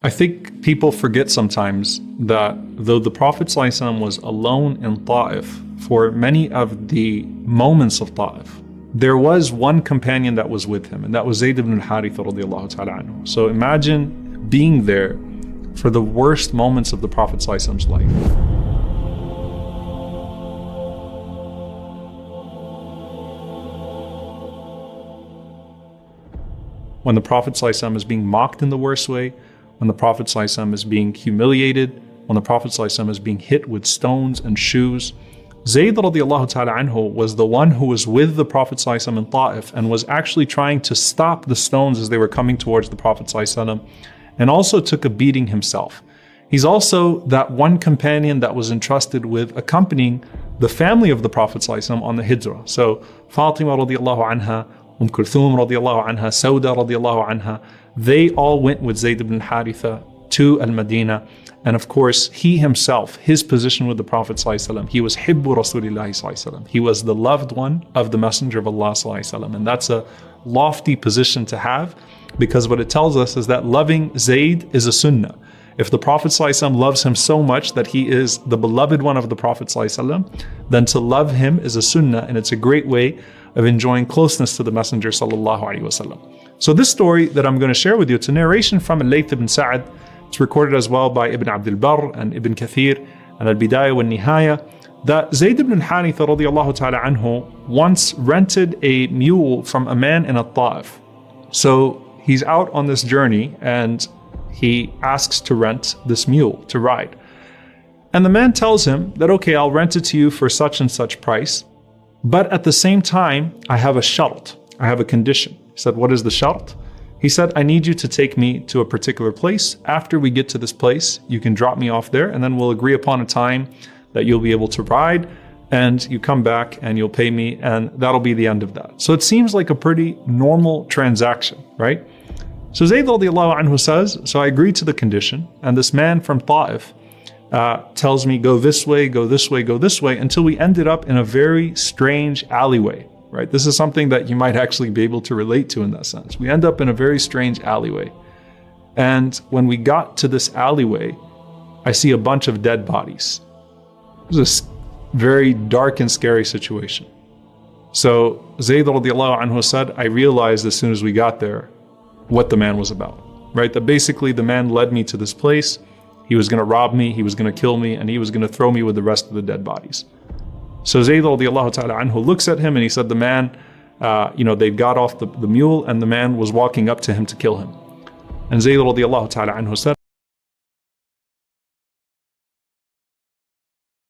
I think people forget sometimes that though the Prophet ﷺ was alone in Ta'if for many of the moments of Ta'if, there was one companion that was with him, and that was Zayd ibn al-Haritha radiallahu ta'ala anhu. So imagine being there for the worst moments of the Prophet ﷺ's life. When the Prophet ﷺ is being mocked in the worst way, when the Prophet ﷺ is being humiliated, when the Prophet ﷺ is being hit with stones and shoes. Zayd radiallahu ta'ala anhu was the one who was with the Prophet ﷺ in Ta'if and was actually trying to stop the stones as they were coming towards the Prophet ﷺ, and also took a beating himself. He's also that one companion that was entrusted with accompanying the family of the Prophet ﷺ on the hijrah. So Fatima radiallahu anha, Kulthum radiallahu anha, Sauda radiallahu anha, they all went with Zayd ibn Haritha to Al-Madinah. And of course, he himself, his position with the Prophet ﷺ, he was Hibbu Rasulillahi ﷺ. He was the loved one of the Messenger of Allah ﷺ. And that's a lofty position to have, because what it tells us is that loving Zayd is a sunnah. If the Prophet ﷺ loves him so much that he is the beloved one of the Prophet ﷺ, then to love him is a sunnah, and it's a great way of enjoying closeness to the Messenger sallallahu alaihi wasallam. So this story that I'm going to share with you, it's a narration from Al-Layth ibn Sa'ad. It's recorded as well by Ibn Abdul Barr and Ibn Kathir and Al-Bidayah wa Nihaya, that Zayd ibn Haritha radiallahu ta'ala anhu once rented a mule from a man in Ta'if. So he's out on this journey and he asks to rent this mule to ride. And the man tells him that, okay, I'll rent it to you for such and such price, but at the same time, I have a shart, I have a condition. He said, what is the shart? He said, I need you to take me to a particular place. After we get to this place, you can drop me off there, and then we'll agree upon a time that you'll be able to ride, and you come back and you'll pay me, and that'll be the end of that. So it seems like a pretty normal transaction, right? So Zayd radiallahu anhu says, so I agreed to the condition, and this man from Ta'if tells me, go this way, go this way, go this way, until we ended up in a very strange alleyway, right? This is something that you might actually be able to relate to in that sense. We end up in a very strange alleyway. And when we got to this alleyway, I see a bunch of dead bodies. It was a very dark and scary situation. So Zayd radiallahu anhu said, I realized as soon as we got there what the man was about, right? That basically the man led me to this place. He was going to rob me, he was going to kill me, and he was going to throw me with the rest of the dead bodies. So Zayd radiallahu ta'ala anhu looks at him and he said, the man, they got off the mule and the man was walking up to him to kill him. And Zayd radiallahu ta'ala anhu said,